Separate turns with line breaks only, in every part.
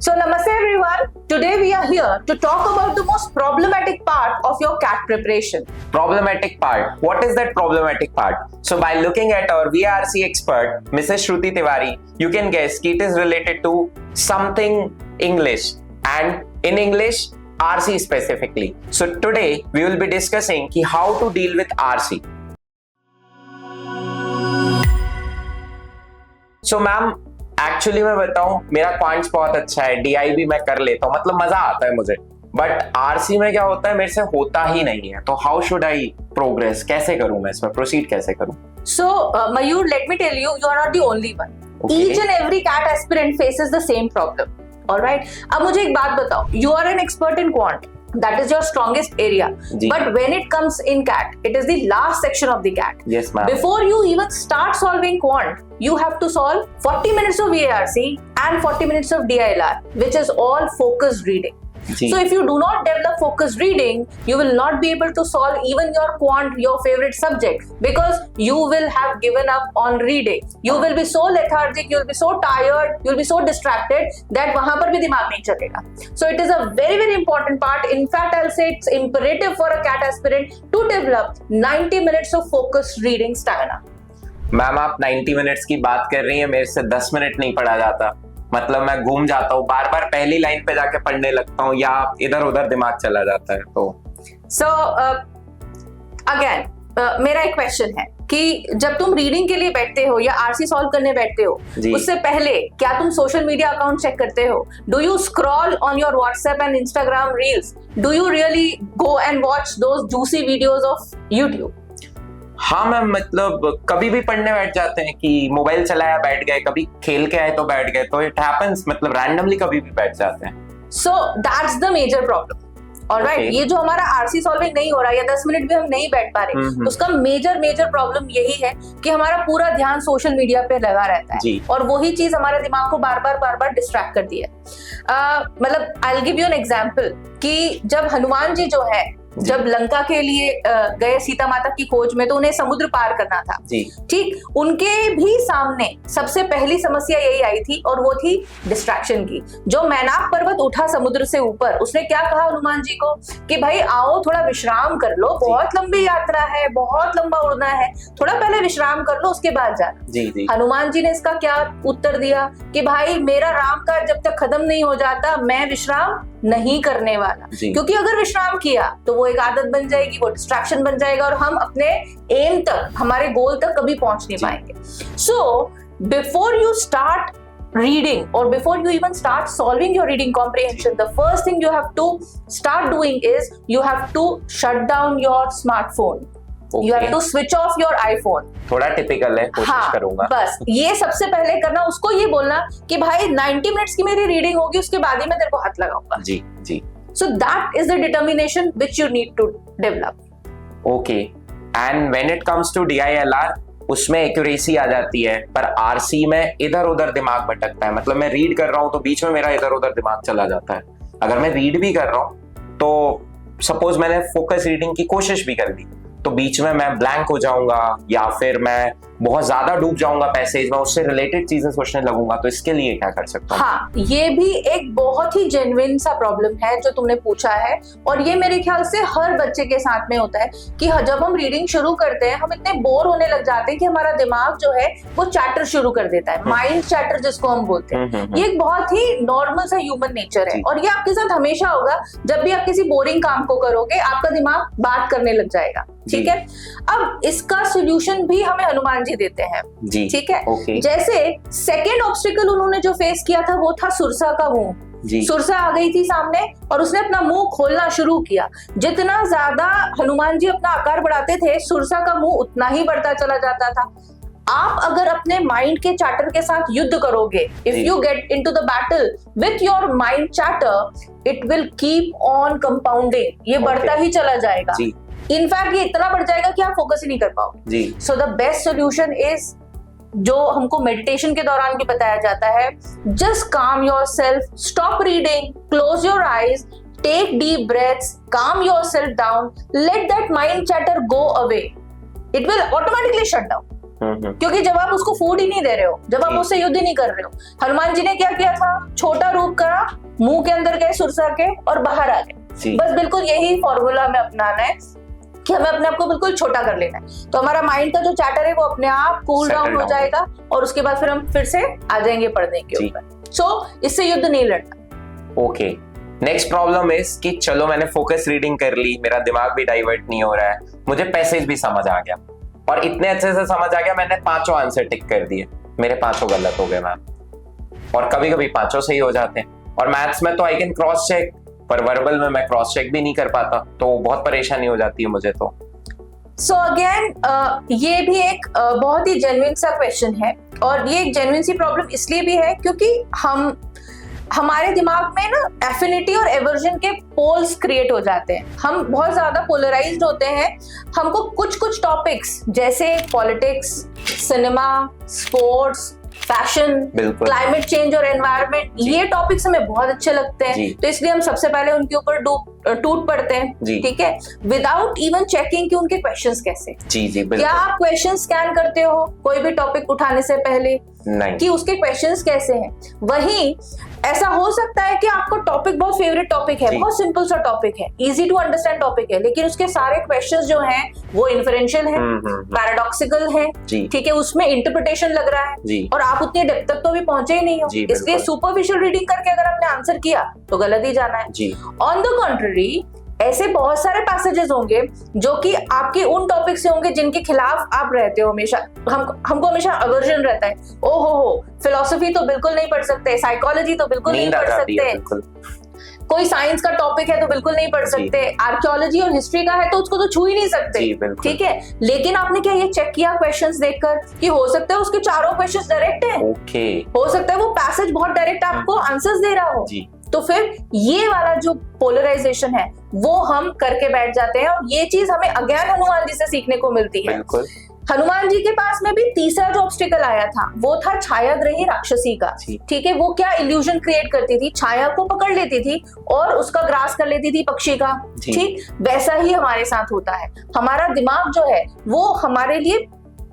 So namaste everyone. Today we are here to talk about the most problematic part of your CAT preparation.
Problematic part. What is that problematic part? So by looking at our VRC expert, Mrs. Shruti Tiwari, you can guess it is related to something English, and in English, RC specifically. So today we will be discussing how to deal with RC. So ma'am, actually मैं बताऊं, मेरा quants बहुत अच्छा है, DI भी मैं कर लेता हूं, मतलब मजा आता है मुझे, बट आरसी में क्या होता है, मेरे से होता ही नहीं है. तो हाउ शुड आई प्रोग्रेस, कैसे करूं मैं इसमें, प्रोसीड कैसे करूं?
So Mayur, let me tell you, you are not the only one. Okay. Each and every CAT aspirant faces the same problem. All right. अब मुझे एक बात बताओ, you are an expert in quant. That is your strongest area. But when it comes in CAT, it is the last section of the CAT.
Yes, ma'am.
Before you even start solving quant, you have to solve 40 minutes of VARC and 40 minutes of DILR, which is all focused reading. So if you do not develop focused reading, you will not be able to solve even your quant, your favorite subject, because you will have given up on reading. You will be so lethargic, you will be so tired, you will be so distracted that वहाँ पर भी दिमाग नहीं चलेगा. So it is a very very important part. In fact, I'll say it's imperative for a CAT aspirant to develop 90 minutes of focused reading stamina.
Ma'am आप 90 minutes की बात कर रही हैं, मेरे से 10 मिनट नहीं पढ़ा जाता. मतलब मैं घूम जाता हूँ, बार बार पहली लाइन पे जाके पढ़ने लगता हूँ या इधर उधर दिमाग चला जाता है. तो
सो अगेन मेरा एक क्वेश्चन है कि जब तुम रीडिंग के लिए बैठते हो या आरसी सॉल्व करने बैठते हो, उससे पहले क्या तुम सोशल मीडिया अकाउंट चेक करते हो? Do you scroll on your WhatsApp and Instagram reels? Do you really go and watch those juicy videos of YouTube?
हाँ मैम, मतलब कभी भी पढ़ने बैठ जाते हैं कि मोबाइल चलाया बैठ गए, कभी खेल के आए तो बैठ गए, तो इट हैपेंस, मतलब रैंडमली कभी भी बैठ जाते हैं.
So that's the major problem. Alright, ये जो हमारा आरसी सॉल्विंग नहीं हो रहा या 10 मिनट भी हम नहीं बैठ पा रहे, उसका मेजर प्रॉब्लम यही है कि हमारा पूरा ध्यान सोशल मीडिया पे लगा रहता है और वही चीज हमारे दिमाग को बार बार डिस्ट्रैक्ट करती है. मतलब I will give you an example कि जब हनुमान जी जो है, जब लंका के लिए गए सीता माता की खोज में, तो उन्हें समुद्र पार करना था. ठीक, उनके भी सामने सबसे पहली समस्या यही आई थी और वो थी डिस्ट्रैक्शन की. जो मैनाक पर्वत उठा समुद्र से ऊपर, उसने क्या कहा हनुमान जी को कि भाई आओ थोड़ा विश्राम कर लो, बहुत लंबी यात्रा है, बहुत लंबा उड़ना है, थोड़ा पहले विश्राम कर लो, उसके बाद जाना. हनुमान जी ने इसका क्या उत्तर दिया कि भाई मेरा राम का जब तक खत्म नहीं हो जाता मैं विश्राम नहीं करने वाला, क्योंकि अगर विश्राम किया तो वो एक आदत बन जाएगी, वो डिस्ट्रैक्शन बन जाएगा और हम अपने एम तक, हमारे गोल तक कभी पहुंच नहीं पाएंगे. So before you start reading or before you even start solving your reading comprehension, the first thing you have to start doing is you have to shut down your smartphone. You have to switch off your iPhone.
थोड़ा typical है, कोशिश करूंगा.
बस ये सबसे पहले करना, उसको ये बोलना कि भाई 90 मिनट्स की मेरी रीडिंग होगी, उसके बाद ही मैं तेरे को हाथ लगाऊंगा.
जी.
So that is the determination which you need to develop.
Okay. And when it comes to DILR, उसमें एक्यूरेसी आ जाती है, पर आरसी में इधर उधर दिमाग भटकता है. मतलब मैं रीड कर रहा हूँ तो बीच में मेरा इधर उधर दिमाग चला जाता है. अगर मैं रीड भी कर रहा हूँ तो सपोज मैंने फोकस रीडिंग की कोशिश भी कर दी, तो बीच में मैं ब्लैंक हो जाऊंगा या फिर मैं बहुत ज्यादा डूब जाऊंगा पैसेज में, उससे रिलेटेड चीजें सोचने लगूंगा. तो इसके लिए क्या कर सकता हूँ?
हाँ, ये भी एक बहुत ही जेन्युइन सा प्रॉब्लम है जो तुमने पूछा है, और ये मेरे ख्याल से हर बच्चे के साथ में होता है कि जब हम रीडिंग शुरू करते हैं हम इतने बोर होने लग जाते हैं कि हमारा दिमाग जो है वो चैटर शुरू कर देता है, माइंड चैटर जिसको हम बोलते हैं. ये एक बहुत ही नॉर्मल सा ह्यूमन नेचर है और ये आपके साथ हमेशा होगा. जब भी आप किसी बोरिंग काम को करोगे आपका दिमाग बात करने लग जाएगा. ठीक है, अब इसका सोल्यूशन भी हमें हनुमान जी देते हैं. ठीक है, जैसे सेकेंड ऑब्स्टिकल उन्होंने जो फेस किया था वो था सुरसा का मुंह. सुरसा आ गई थी सामने और उसने अपना मुंह खोलना शुरू किया. जितना ज्यादा हनुमान जी अपना आकार बढ़ाते थे, सुरसा का मुंह उतना ही बढ़ता चला जाता था. आप अगर अपने माइंड के चैटर के साथ युद्ध करोगे, if you get into the battle with your mind chatter, it will keep on compounding. ये बढ़ता ही चला जाएगा. इनफैक्ट ये इतना बढ़ जाएगा कि आप फोकस ही नहीं कर पाओगे. So the best solution is, जो हमको मेडिटेशन के दौरान भी बताया जाता है, just calm yourself, stop reading, close your eyes, take deep breaths, calm yourself down, let that mind chatter go away. It will automatically shut down. क्योंकि जब आप उसको फूड ही नहीं दे रहे हो, जब आप उससे युद्ध ही नहीं कर रहे हो. हनुमान जी ने क्या किया था? छोटा रूप करा मुंह के अंदर गए सुरसा के और बाहर आ गए। बस बिल्कुल यही फॉर्मूला हमें अपनाना है कि हमें अपने आप को बिल्कुल छोटा कर लेना है, तो हमारा माइंड का जो चैटर है वो अपने आप कूल डाउन हो जाएगा और उसके बाद फिर हम फिर से आ जाएंगे पढ़ने के ऊपर। सो इससे युद्ध नहीं लड़ना।
ओके, नेक्स्ट प्रॉब्लम इज कि चलो मैंने फोकस रीडिंग कर ली, मेरा दिमाग भी डाइवर्ट नहीं हो रहा है, मुझे पैसेज भी समझ आ गया और इतने अच्छे से समझ आ गया मैंने 5 आंसर टिक कर दिए, मेरे 5 गलत हो गए मैम, और कभी कभी 5 सही हो जाते हैं। और मैथ्स में तो आई कैन क्रॉस चेक, पर वर्बल में मैं क्रॉस चेक भी नहीं कर पाता, तो बहुत परेशानी हो जाती है मुझे। तो
सो अगेन ये भी एक बहुत ही जेन्युइन सा क्वेश्चन है, और ये एक जेन्युइन सी प्रॉब्लम इसलिए भी है क्योंकि हमारे दिमाग में ना एफिनिटी और एवर्जन के पोल्स क्रिएट हो जाते हैं। हम बहुत ज्यादा पोलराइज्ड होते हैं। हमको कुछ कुछ टॉपिक्स जैसे politics, cinema, sports, fashion, climate change और एनवायरनमेंट, ये टॉपिक्स हमें बहुत अच्छे लगते हैं, तो इसलिए हम सबसे पहले उनके ऊपर टूट पड़ते हैं, ठीक है, विदाउट इवन चेकिंग कि उनके क्वेश्चंस कैसे। क्या आप क्वेश्चन स्कैन करते हो कोई भी टॉपिक उठाने से पहले
नहीं,
कि उसके क्वेश्चंस कैसे हैं? वहीं ऐसा हो सकता है कि आपको टॉपिक बहुत फेवरेट टॉपिक है, बहुत सिंपल सा टॉपिक है, इजी टू अंडरस्टैंड टॉपिक है, लेकिन उसके सारे क्वेश्चंस जो हैं वो इन्फरेंशियल है, पैराडॉक्सिकल है, ठीक है, उसमें इंटरप्रिटेशन लग रहा है और आप उतनी डेप्थ तक तो भी पहुंचे ही नहीं हो, इसलिए सुपरफिशियल रीडिंग करके अगर आपने आंसर किया तो गलत ही जाना है। ऑन द कॉन्ट्ररी, ऐसे बहुत सारे पैसेजेस होंगे जो कि आपके उन टॉपिक से होंगे जिनके खिलाफ आप रहते हो हमेशा। हमको हमेशा अवर्जन रहता है, ओहो फिलॉसफी तो बिल्कुल नहीं पढ़ सकते, साइकोलॉजी तो बिल्कुल नहीं पढ़ सकते, कोई साइंस का टॉपिक है तो बिल्कुल नहीं पढ़ सकते, आर्कियोलॉजी और हिस्ट्री का है तो उसको तो छू ही नहीं सकते, ठीक है। लेकिन आपने क्या ये चेक किया क्वेश्चंस देखकर कि हो सकता है उसके चारों क्वेश्चंस डायरेक्ट हैं, हो सकता है वो पैसेज बहुत डायरेक्ट आपको आंसर्स दे रहा हो, तो फिर ये वाला जो पोलराइजेशन है वो हम करके बैठ जाते हैं, और ये चीज हमें अज्ञान हनुमान जी से सीखने को मिलती है। हनुमान जी के पास में भी तीसरा जो ऑब्स्टिकल आया था वो था छायाग्रही राक्षसी का, ठीक है। वो क्या इल्यूजन क्रिएट करती थी, छाया को पकड़ लेती थी और उसका ग्रास कर लेती थी पक्षी का, ठीक। वैसा ही हमारे साथ होता है, हमारा दिमाग जो है वो हमारे लिए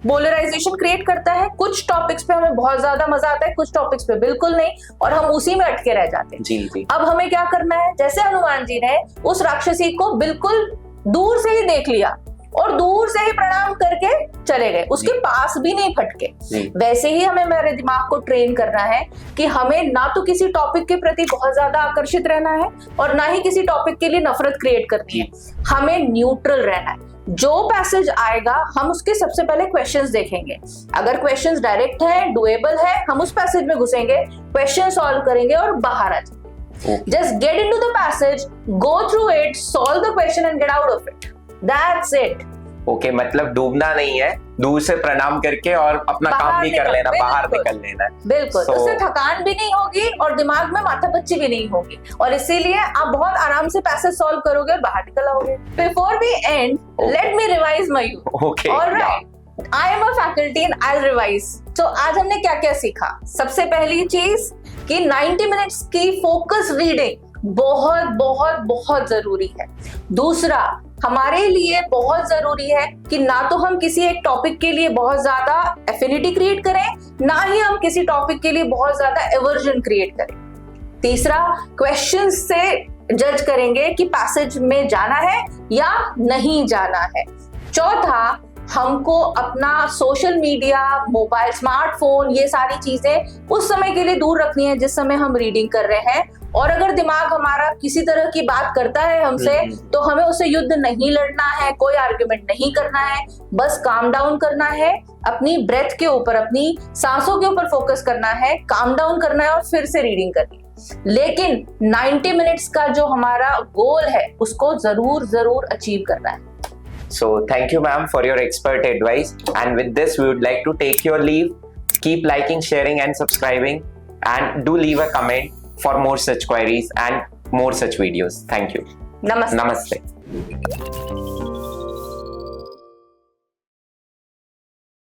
पोलराइजेशन क्रिएट करता है। कुछ टॉपिक्स पे हमें बहुत ज्यादा मजा आता है, कुछ टॉपिक्स पे बिल्कुल नहीं, और हम उसी में अटके रह जाते हैं। अब हमें क्या करना है, जैसे हनुमान जी ने उस राक्षसी को बिल्कुल दूर से ही देख लिया और दूर से ही प्रणाम करके चले गए, उसके पास भी नहीं फटके, वैसे ही हमें मेरे दिमाग को ट्रेन करना है कि हमें ना तो किसी टॉपिक के प्रति बहुत ज्यादा आकर्षित रहना है और ना ही किसी टॉपिक के लिए नफरत क्रिएट करनी है, हमें न्यूट्रल रहना है। जो पैसेज आएगा हम उसके सबसे पहले क्वेश्चंस देखेंगे, अगर क्वेश्चंस डायरेक्ट है, डुएबल है, हम उस पैसेज में घुसेंगे, क्वेश्चन सॉल्व करेंगे और बाहर आ जाएंगे। Just get into the passage, go through it, solve the question and get out of it, that's it.
Okay, मतलब डूबना नहीं है, दूर से प्रणाम करके और अपना काम भी कर लेना, बाहर निकल लेना है, बिल्कुल।
उससे थकान भी नहीं होगी और दिमाग में माथापच्ची भी नहीं होगी, और इसीलिए आप बहुत आराम से पैसेज सॉल्व करोगे और बाहर निकल आओगे। Before we end, let me revise my you. Alright, I am a faculty and I will revise. तो आज हमने क्या क्या सीखा? सबसे पहली चीज कि 90 मिनट्स की फोकस रीडिंग बहुत बहुत बहुत जरूरी है। दूसरा, हमारे लिए बहुत जरूरी है कि ना तो हम किसी एक टॉपिक के लिए बहुत ज्यादा एफिनिटी क्रिएट करें, ना ही हम किसी टॉपिक के लिए बहुत ज्यादा एवर्जन क्रिएट करें। तीसरा, क्वेश्चंस से जज करेंगे कि पैसेज में जाना है या नहीं जाना है। चौथा, हमको अपना सोशल मीडिया, मोबाइल, स्मार्टफोन, ये सारी चीजें उस समय के लिए दूर रखनी है जिस समय हम रीडिंग कर रहे हैं, और अगर दिमाग हमारा किसी तरह की बात करता है हमसे तो हमें उससे युद्ध नहीं लड़ना है, कोई आर्ग्यूमेंट नहीं करना है, बस काम डाउन करना है, अपनी ब्रेथ के ऊपर, अपनी सांसों के ऊपर फोकस करना है, काम डाउन करना है और फिर से रीडिंग करनी है। लेकिन 90 मिनट्स का जो हमारा गोल है उसको जरूर अचीव करना है।
So thank you ma'am for your expert advice, and with this we would like to take your leave. Keep liking, sharing and subscribing, and do leave a comment for more such queries and more such videos. Thank you.
Namaste.
Namaste.